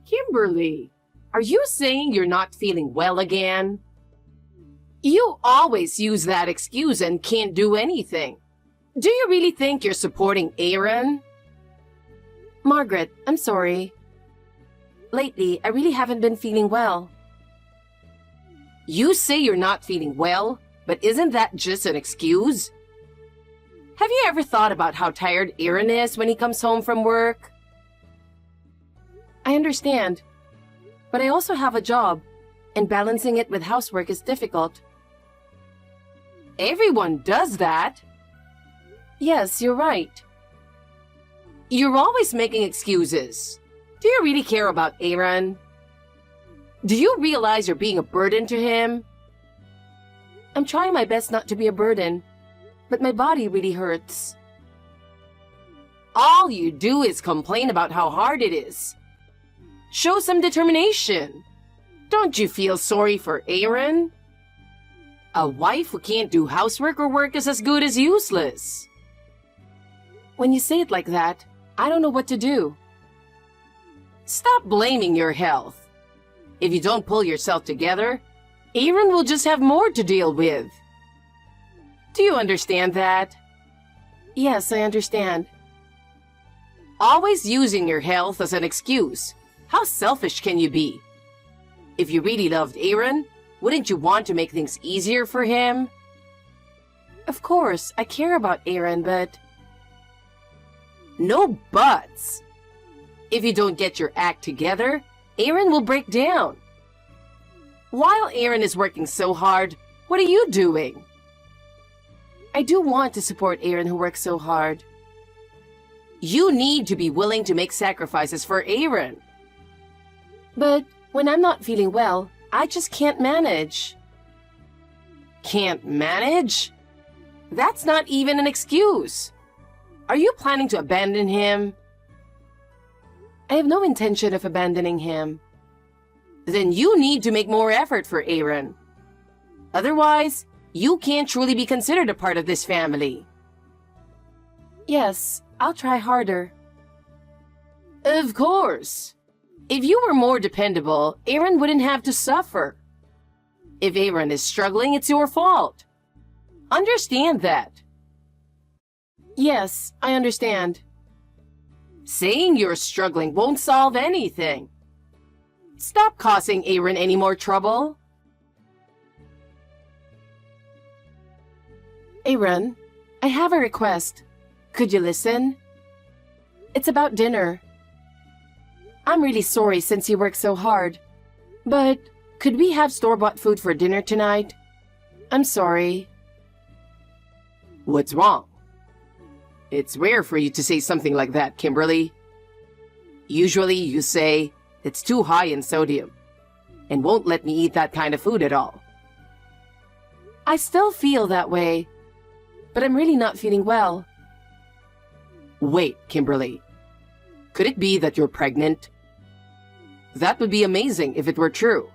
Kimberly, are you saying you're not feeling well again? You always use that excuse and can't do anything. Do you really think you're supporting Aaron? Margaret, I'm sorry. Lately, I really haven't been feeling well. You say you're not feeling well, but isn't that just an excuse? Have you ever thought about how tired Aaron is when he comes home from work? I understand, but I also have a job, and balancing it with housework is difficult. Everyone does that. Yes, you're right. You're always making excuses. Do you really care about Aaron? Do you realize you're being a burden to him? I'm trying my best not to be a burden, but my body really hurts. All you do is complain about how hard it is. Show some determination. Don't you feel sorry for Aaron? A wife who can't do housework or work is as good as useless. When you say it like that, I don't know what to do. Stop blaming your health. If you don't pull yourself together, Aaron will just have more to deal with. Do you understand that? Yes, I understand. Always using your health as an excuse. How selfish can you be? If you really loved Aaron, wouldn't you want to make things easier for him? Of course, I care about Aaron, but... No buts. If you don't get your act together, Aaron will break down. While Aaron is working so hard, what are you doing? I do want to support Aaron who works so hard. You need to be willing to make sacrifices for Aaron. But when I'm not feeling well, I just can't manage. Can't manage? That's not even an excuse. Are you planning to abandon him? I have no intention of abandoning him. Then you need to make more effort for Aaron. Otherwise, you can't truly be considered a part of this family. Yes, I'll try harder. Of course. If you were more dependable, Aaron wouldn't have to suffer. If Aaron is struggling, it's your fault. Understand that. Yes, I understand. Saying you're struggling won't solve anything. Stop causing Aaron any more trouble. Aaron, I have a request. Could you listen? It's about dinner. I'm really sorry since you work so hard, but could we have store-bought food for dinner tonight? I'm sorry. What's wrong? It's rare for you to say something like that, Kimberly. Usually you say, it's too high in sodium, and won't let me eat that kind of food at all. I still feel that way, but I'm really not feeling well. Wait, Kimberly. Could it be that you're pregnant? That would be amazing if it were true.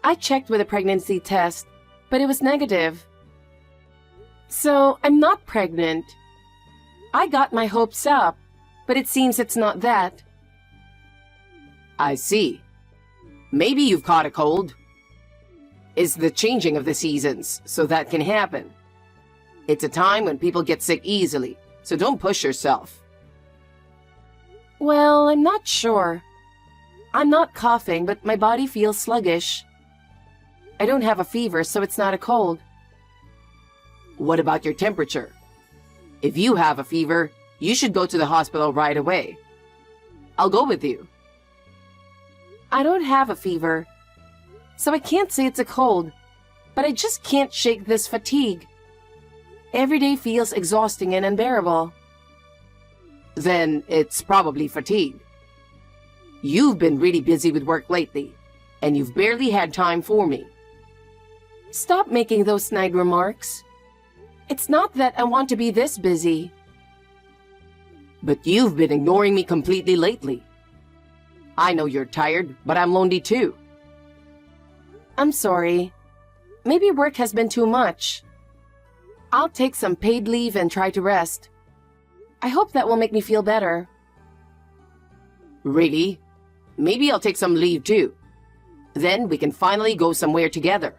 I checked with a pregnancy test, but it was negative. So, I'm not pregnant. I got my hopes up, but it seems it's not that. I see. Maybe you've caught a cold. It's the changing of the seasons, so that can happen. It's a time when people get sick easily, so don't push yourself. Well, I'm not sure. I'm not coughing, but my body feels sluggish. I don't have a fever, so it's not a cold. What about your temperature? If you have a fever, you should go to the hospital right away. I'll go with you. I don't have a fever, so I can't say it's a cold, but I just can't shake this fatigue. Every day feels exhausting and unbearable. Then it's probably fatigue. You've been really busy with work lately, and you've barely had time for me. Stop making those snide remarks. It's not that I want to be this busy. But you've been ignoring me completely lately. I know you're tired, but I'm lonely too. I'm sorry. Maybe work has been too much. I'll take some paid leave and try to rest. I hope that will make me feel better. Really? Maybe I'll take some leave too. Then we can finally go somewhere together.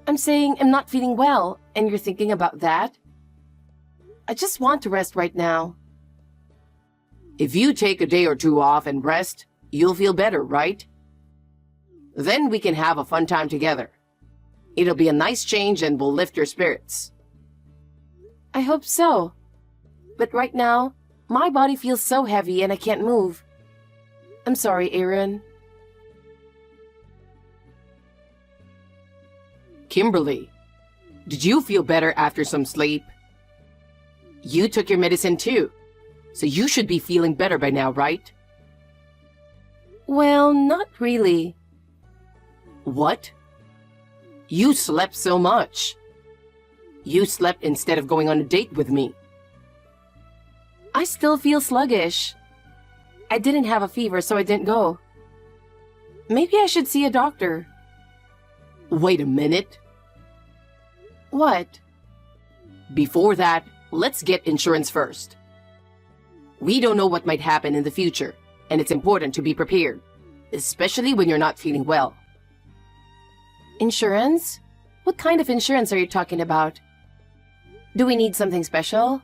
I'm saying I'm not feeling well, and you're thinking about that? I just want to rest right now. If you take a day or two off and rest, you'll feel better, right? Then we can have a fun time together. It'll be a nice change and will lift your spirits. I hope so. But right now, my body feels so heavy and I can't move. I'm sorry, Aaron. Kimberly, did you feel better after some sleep? You took your medicine too, so you should be feeling better by now, right? Well, not really. What? You slept so much. You slept instead of going on a date with me. I still feel sluggish. I didn't have a fever, so I didn't go. Maybe I should see a doctor. Wait a minute. What? Before that, let's get insurance first. We don't know what might happen in the future, and it's important to be prepared, especially when you're not feeling well. Insurance? What kind of insurance are you talking about? Do we need something special?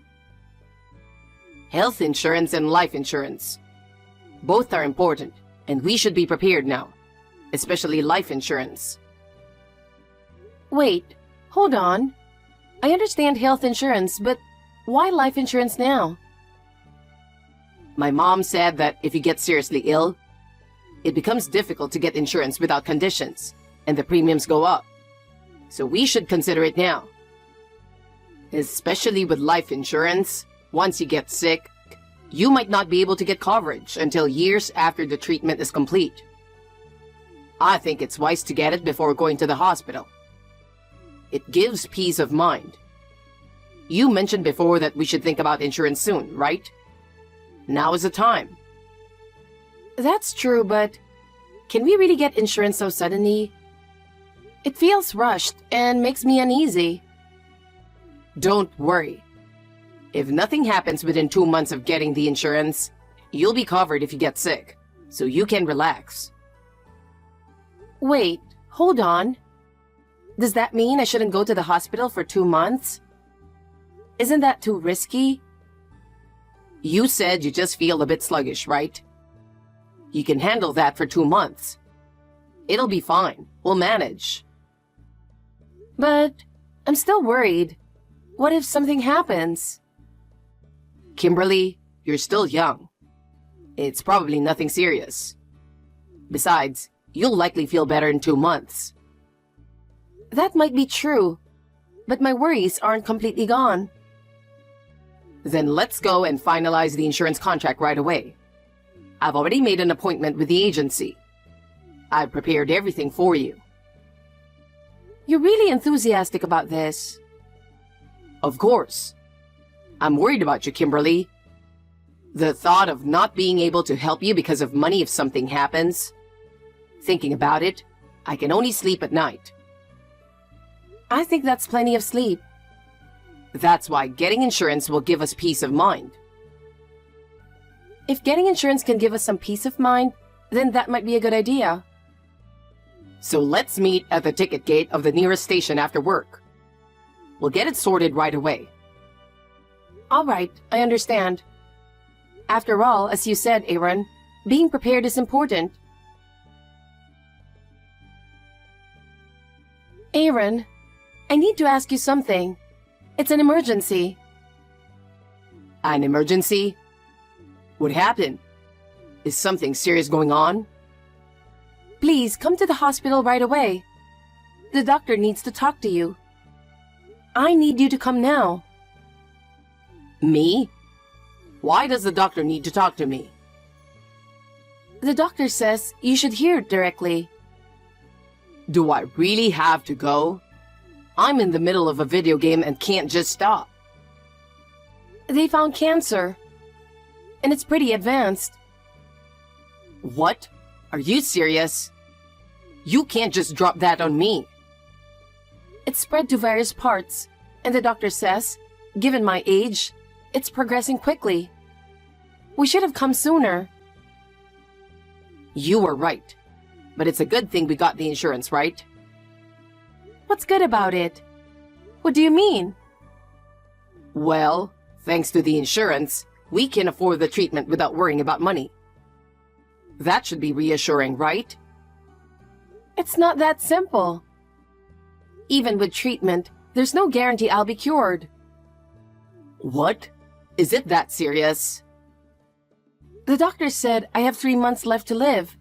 Health insurance and life insurance. Both are important, and we should be prepared now, especially life insurance. Wait, hold on. I understand health insurance, but why life insurance now? My mom said that if you get seriously ill, it becomes difficult to get insurance without conditions, and the premiums go up. So we should consider it now. Especially with life insurance, once you get sick, you might not be able to get coverage until years after the treatment is complete. I think it's wise to get it before going to the hospital. It gives peace of mind. You mentioned before that we should think about insurance soon, right? Now is the time. That's true, but can we really get insurance so suddenly? It feels rushed and makes me uneasy. Don't worry. If nothing happens within 2 months of getting the insurance, you'll be covered if you get sick, so you can relax. Wait, hold on. Does that mean I shouldn't go to the hospital for 2 months? Isn't that too risky? You said you just feel a bit sluggish, right? You can handle that for 2 months. It'll be fine. We'll manage. But I'm still worried. What if something happens? Kimberly, you're still young. It's probably nothing serious. Besides, you'll likely feel better in 2 months. That might be true, but my worries aren't completely gone. Then let's go and finalize the insurance contract right away. I've already made an appointment with the agency. I've prepared everything for you. You're really enthusiastic about this. Of course. I'm worried about you, Kimberly. The thought of not being able to help you because of money if something happens. Thinking about it, I can only sleep at night. I think that's plenty of sleep. That's why getting insurance will give us peace of mind. If getting insurance can give us some peace of mind, then that might be a good idea. So let's meet at the ticket gate of the nearest station after work. We'll get it sorted right away. All right, I understand. After all, as you said, Aaron, being prepared is important. Aaron, I need to ask you something. It's an emergency. An emergency? What happened? Is something serious going on? Please come to the hospital right away. The doctor needs to talk to you. I need you to come now. Me? Why does the doctor need to talk to me? The doctor says you should hear it directly. Do I really have to go? I'm in the middle of a video game and can't just stop. They found cancer. And it's pretty advanced. What? Are you serious? You can't just drop that on me. It's spread to various parts, and the doctor says, given my age, it's progressing quickly. We should have come sooner. You were right. But it's a good thing we got the insurance, right? What's good about it? What do you mean? Well, thanks to the insurance, we can afford the treatment without worrying about money. That should be reassuring, right? It's not that simple. Even with treatment, there's no guarantee I'll be cured. What? Is it that serious? The doctor said I have 3 months left to live.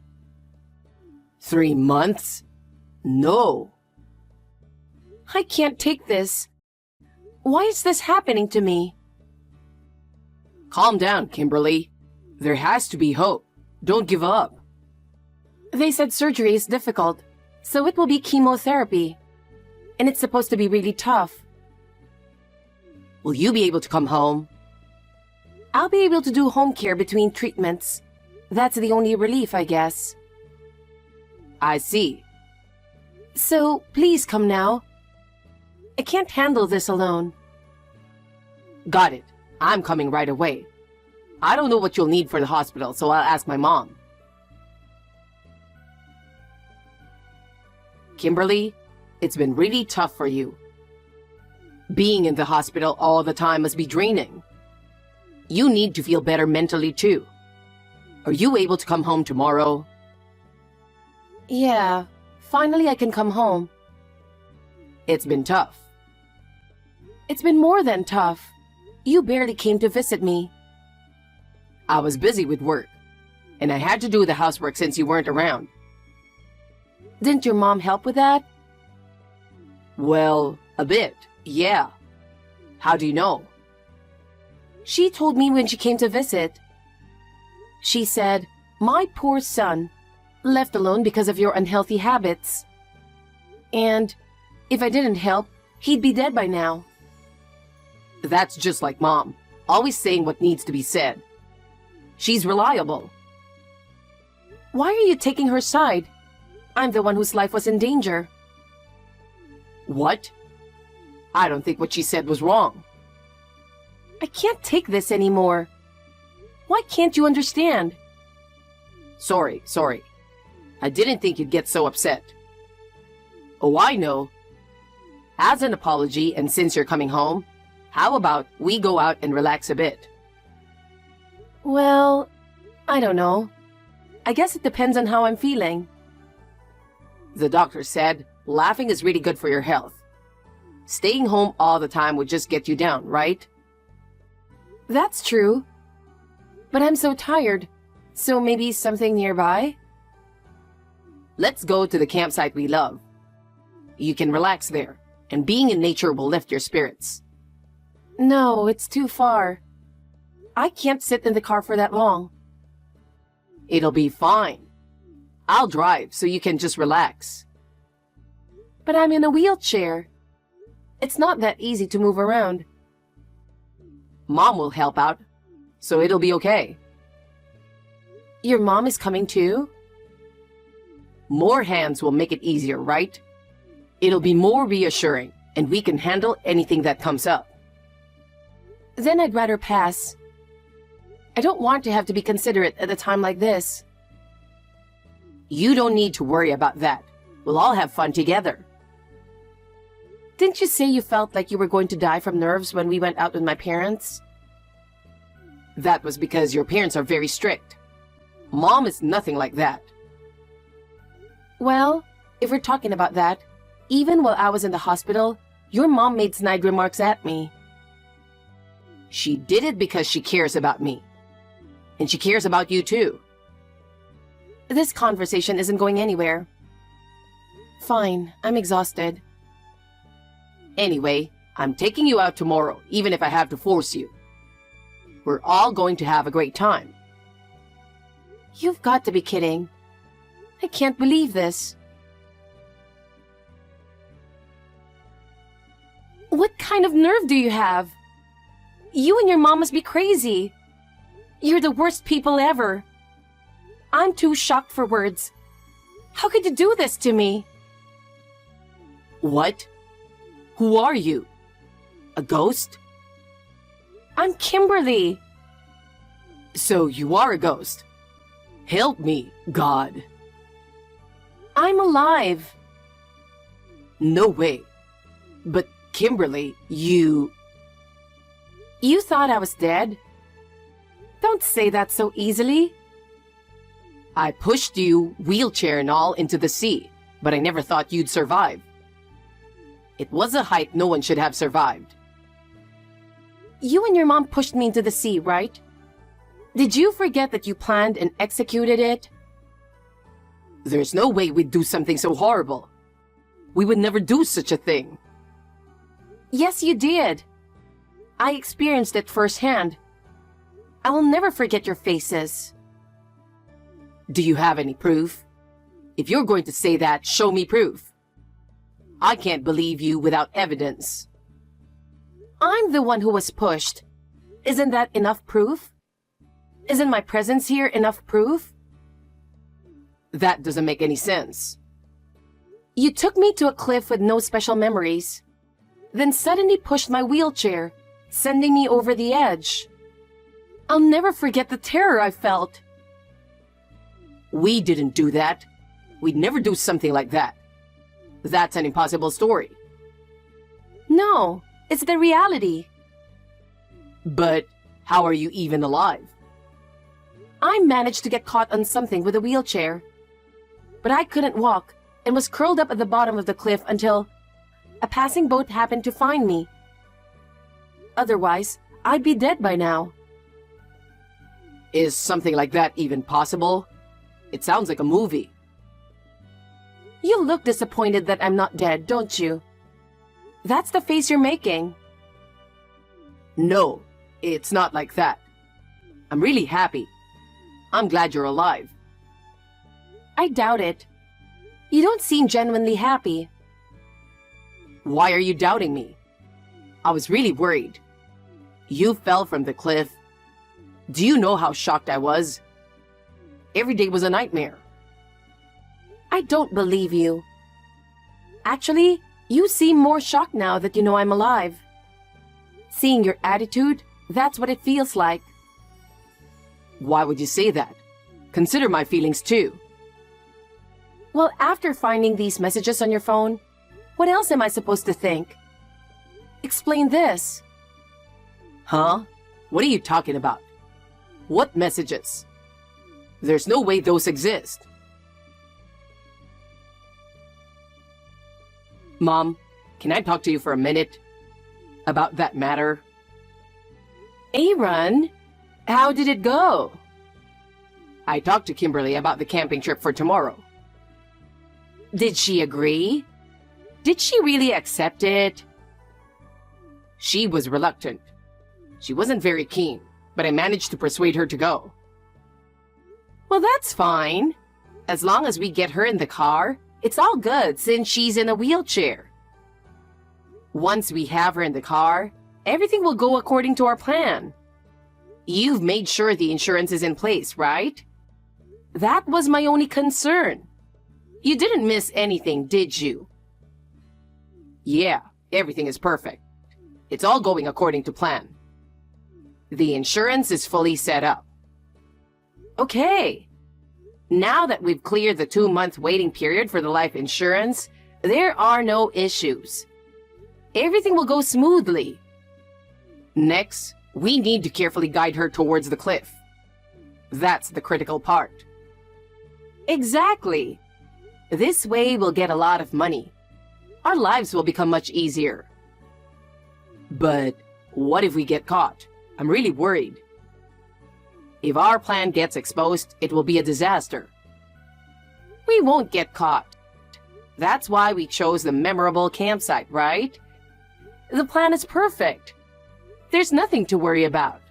3 months? No. I can't take this. Why is this happening to me? Calm down, Kimberly. There has to be hope. Don't give up. They said surgery is difficult, so it will be chemotherapy. And it's supposed to be really tough. Will you be able to come home? I'll be able to do home care between treatments. That's the only relief, I guess. I see. So, please come now. I can't handle this alone. Got it. I'm coming right away. I don't know what you'll need for the hospital, so I'll ask my mom. Kimberly, it's been really tough for you. Being in the hospital all the time must be draining. You need to feel better mentally too. Are you able to come home tomorrow? Yeah, finally I can come home. It's been tough. It's been more than tough. You barely came to visit me. I was busy with work, and I had to do the housework since you weren't around. Didn't your mom help with that? Well, a bit, yeah. How do you know? She told me when she came to visit. She said, "My poor son, left alone because of your unhealthy habits. And if I didn't help, he'd be dead by now." That's just like Mom, always saying what needs to be said. She's reliable. Why are you taking her side? I'm the one whose life was in danger. What? I don't think what she said was wrong. I can't take this anymore. Why can't you understand? Sorry. I didn't think you'd get so upset. Oh, I know. As an apology, and since you're coming home, how about we go out and relax a bit? Well, I don't know. I guess it depends on how I'm feeling. The doctor said laughing is really good for your health. Staying home all the time would just get you down, right? That's true. But I'm so tired. So maybe something nearby? Let's go to the campsite we love. You can relax there, and being in nature will lift your spirits. No, it's too far. I can't sit in the car for that long. It'll be fine. I'll drive so you can just relax. But I'm in a wheelchair. It's not that easy to move around. Mom will help out, so it'll be okay. Your mom is coming too? More hands will make it easier, right? It'll be more reassuring, and we can handle anything that comes up. Then I'd rather pass. I don't want to have to be considerate at a time like this. You don't need to worry about that. We'll all have fun together. Didn't you say you felt like you were going to die from nerves when we went out with my parents? That was because your parents are very strict. Mom is nothing like that. Well, if we're talking about that, even while I was in the hospital, your mom made snide remarks at me. She did it because she cares about me. And she cares about you too. This conversation isn't going anywhere. Fine, I'm exhausted. Anyway, I'm taking you out tomorrow, even if I have to force you. We're all going to have a great time. You've got to be kidding. I can't believe this. What kind of nerve do you have? You and your mom must be crazy. You're the worst people ever. I'm too shocked for words. How could you do this to me? What? Who are you? A ghost? I'm Kimberly. So you are a ghost. Help me, God. I'm alive. No way. But Kimberly, you... You thought I was dead? Don't say that so easily. I pushed you, wheelchair and all, into the sea, but I never thought you'd survive. It was a height no one should have survived. You and your mom pushed me into the sea, right? Did you forget that you planned and executed it? There's no way we'd do something so horrible. We would never do such a thing. Yes, you did. I experienced it firsthand. I will never forget your faces. Do you have any proof? If you're going to say that, show me proof. I can't believe you without evidence. I'm the one who was pushed. Isn't that enough proof? Isn't my presence here enough proof? That doesn't make any sense. You took me to a cliff with no special memories, then suddenly pushed my wheelchair, sending me over the edge. I'll never forget the terror I felt. We didn't do that. We'd never do something like that. That's an impossible story. No, it's the reality. But how are you even alive? I managed to get caught on something with a wheelchair, but I couldn't walk and was curled up at the bottom of the cliff until a passing boat happened to find me. Otherwise, I'd be dead by now. Is something like that even possible? It sounds like a movie. You look disappointed that I'm not dead, don't you? That's the face you're making. No, it's not like that. I'm really happy. I'm glad you're alive. I doubt it. You don't seem genuinely happy. Why are you doubting me? I was really worried. You fell from the cliff. Do you know how shocked I was? Every day was a nightmare. I don't believe you. Actually, you seem more shocked now that you know I'm alive. Seeing your attitude, that's what it feels like. Why would you say that? Consider my feelings too. Well, after finding these messages on your phone, what else am I supposed to think? Explain this. Huh? What are you talking about? What messages? There's no way those exist. Mom, can I talk to you for a minute? About that matter? Aaron, how did it go? I talked to Kimberly about the camping trip for tomorrow. Did she agree? Did she really accept it? She was reluctant. She wasn't very keen, but I managed to persuade her to go. Well, that's fine. As long as we get her in the car, it's all good since she's in a wheelchair. Once we have her in the car, everything will go according to our plan. You've made sure the insurance is in place, right? That was my only concern. You didn't miss anything, did you? Yeah, everything is perfect. It's all going according to plan. The insurance is fully set up. Okay. Now that we've cleared the 2-month waiting period for the life insurance, there are no issues. Everything will go smoothly. Next, we need to carefully guide her towards the cliff. That's the critical part. Exactly. This way we'll get a lot of money. Our lives will become much easier. But what if we get caught? I'm really worried. If our plan gets exposed, it will be a disaster. We won't get caught. That's why we chose the memorable campsite, right? The plan is perfect. There's nothing to worry about.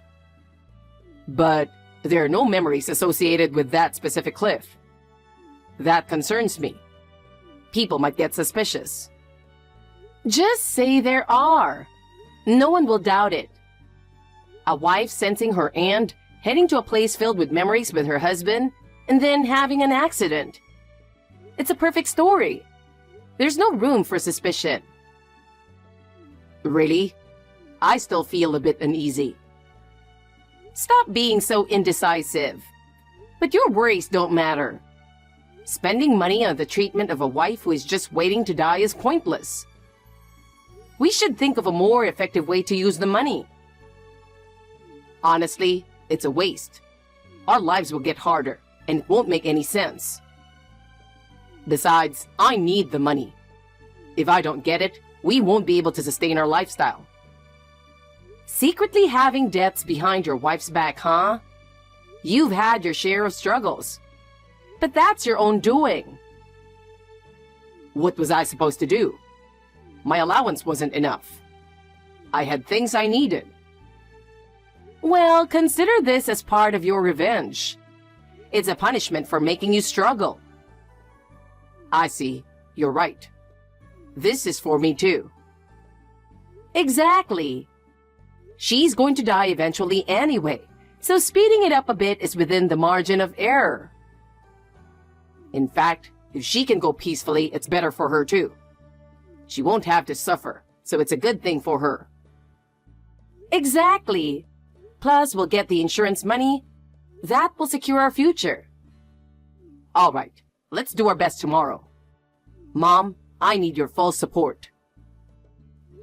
But there are no memories associated with that specific cliff. That concerns me. People might get suspicious. Just say there are. No one will doubt it. A wife sensing her aunt, heading to a place filled with memories with her husband, and then having an accident. It's a perfect story. There's no room for suspicion. Really? I still feel a bit uneasy. Stop being so indecisive. But your worries don't matter. Spending money on the treatment of a wife who is just waiting to die is pointless. We should think of a more effective way to use the money. Honestly, it's a waste. Our lives will get harder, and it won't make any sense. Besides, I need the money. If I don't get it, we won't be able to sustain our lifestyle. Secretly having debts behind your wife's back, huh? You've had your share of struggles. But that's your own doing. What was I supposed to do? My allowance wasn't enough. I had things I needed. Well, consider this as part of your revenge. It's a punishment for making you struggle. I see. You're right. This is for me too. Exactly. She's going to die eventually anyway, so speeding it up a bit is within the margin of error. In fact, if she can go peacefully, it's better for her too. She won't have to suffer, so it's a good thing for her. Exactly. Plus, we'll get the insurance money. That will secure our future. All right, let's do our best tomorrow. Mom, I need your full support.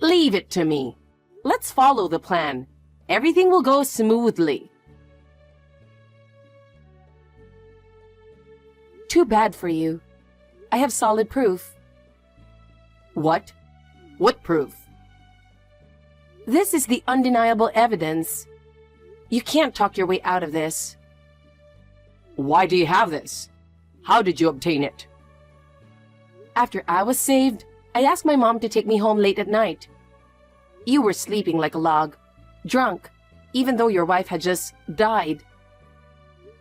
Leave it to me. Let's follow the plan. Everything will go smoothly. Too bad for you. I have solid proof. What? What proof? This is the undeniable evidence. You can't talk your way out of this. Why do you have this? How did you obtain it? After I was saved, I asked my mom to take me home late at night. You were sleeping like a log, drunk, even though your wife had just died.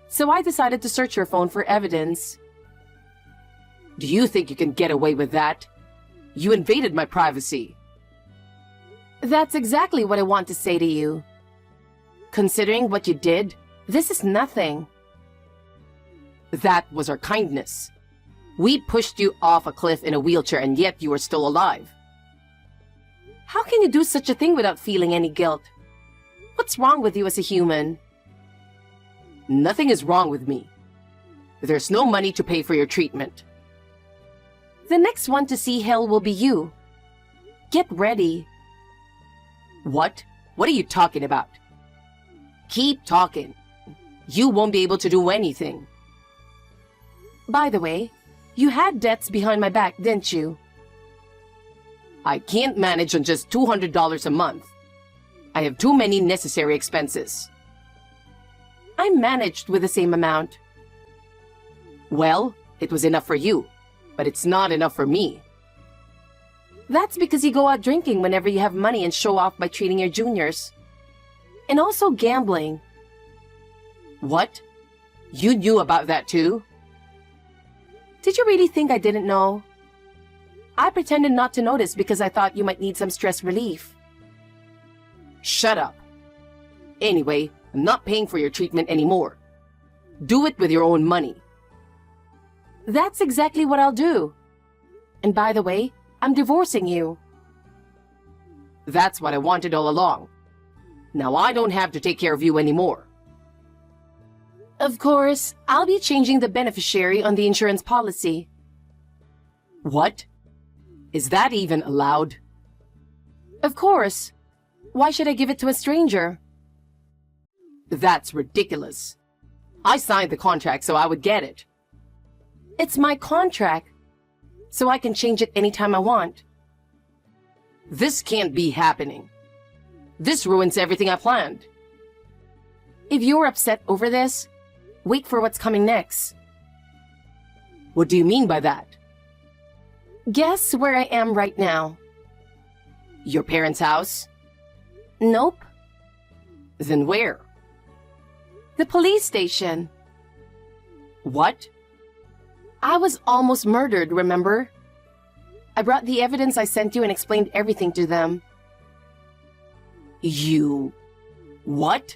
So I decided to search your phone for evidence. Do you think you can get away with that? You invaded my privacy. That's exactly what I want to say to you. Considering what you did, this is nothing. That was our kindness. We pushed you off a cliff in a wheelchair and yet you are still alive. How can you do such a thing without feeling any guilt? What's wrong with you as a human? Nothing is wrong with me. There's no money to pay for your treatment. The next one to see hell will be you. Get ready. What? What are you talking about? Keep talking. You won't be able to do anything. By the way, you had debts behind my back, didn't you? I can't manage on just $200 a month. I have too many necessary expenses. I managed with the same amount. Well, it was enough for you, but it's not enough for me. That's because you go out drinking whenever you have money and show off by treating your juniors. And also gambling. What? You knew about that too? Did you really think I didn't know? I pretended not to notice because I thought you might need some stress relief. Shut up. Anyway, I'm not paying for your treatment anymore. Do it with your own money. That's exactly what I'll do. And by the way, I'm divorcing you. That's what I wanted all along. Now I don't have to take care of you anymore. Of course, I'll be changing the beneficiary on the insurance policy. What? Is that even allowed? Of course. Why should I give it to a stranger? That's ridiculous. I signed the contract so I would get it. It's my contract, so I can change it anytime I want. This can't be happening. This ruins everything I planned. If you're upset over this, wait for what's coming next. What do you mean by that? Guess where I am right now? Your parents' house? Nope. Then where? The police station. What? I was almost murdered, remember? I brought the evidence I sent you and explained everything to them. You... what?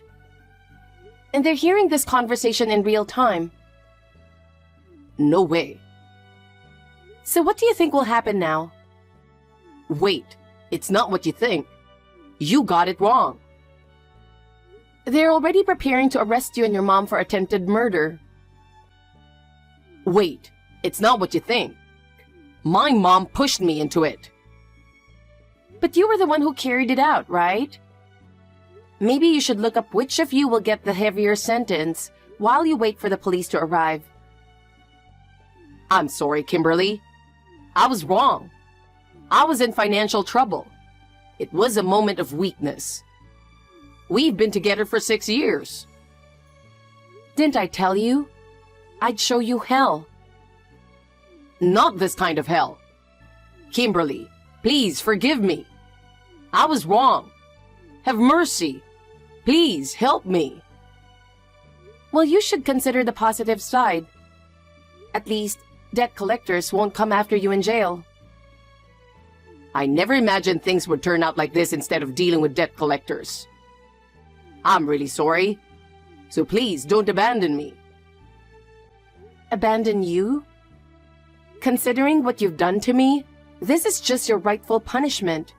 And they're hearing this conversation in real time. No way. So what do you think will happen now? Wait, it's not what you think. You got it wrong. They're already preparing to arrest you and your mom for attempted murder. Wait, it's not what you think. My mom pushed me into it. But you were the one who carried it out, right? Maybe you should look up which of you will get the heavier sentence while you wait for the police to arrive. I'm sorry, Kimberly. I was wrong. I was in financial trouble. It was a moment of weakness. We've been together for 6 years. Didn't I tell you? I'd show you hell. Not this kind of hell. Kimberly, please forgive me. I was wrong. Have mercy. Please help me. Well, you should consider the positive side. At least, debt collectors won't come after you in jail. I never imagined things would turn out like this instead of dealing with debt collectors. I'm really sorry. So please don't abandon me. Abandon you? Considering what you've done to me, this is just your rightful punishment.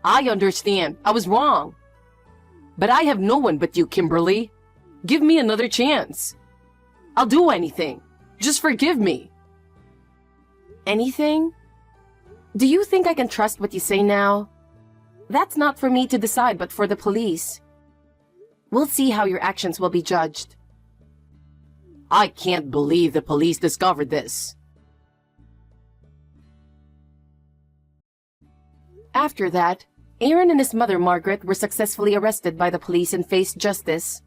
I understand. I was wrong. But I have no one but you, Kimberly. Give me another chance. I'll do anything. Just forgive me. Anything? Do you think I can trust what you say now? That's not for me to decide, but for the police. We'll see how your actions will be judged. I can't believe the police discovered this. After that, Aaron and his mother Margaret were successfully arrested by the police and faced justice.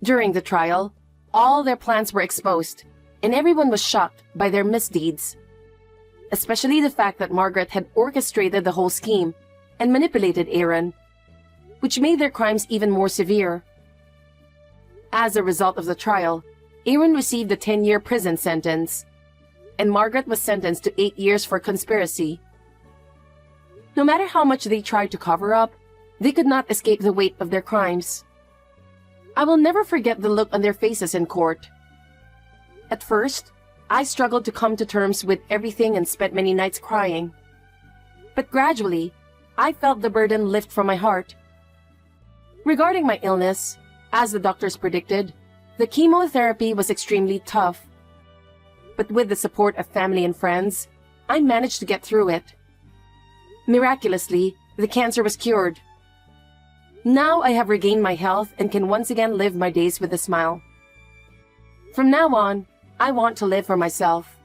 During the trial, all their plans were exposed, and everyone was shocked by their misdeeds. Especially the fact that Margaret had orchestrated the whole scheme and manipulated Aaron, which made their crimes even more severe. As a result of the trial, Aaron received a 10-year prison sentence, and Margaret was sentenced to 8 years for conspiracy. No matter how much they tried to cover up, they could not escape the weight of their crimes. I will never forget the look on their faces in court. At first, I struggled to come to terms with everything and spent many nights crying. But gradually, I felt the burden lift from my heart. Regarding my illness, as the doctors predicted, the chemotherapy was extremely tough. But with the support of family and friends, I managed to get through it. Miraculously, the cancer was cured. Now I have regained my health and can once again live my days with a smile. From now on, I want to live for myself.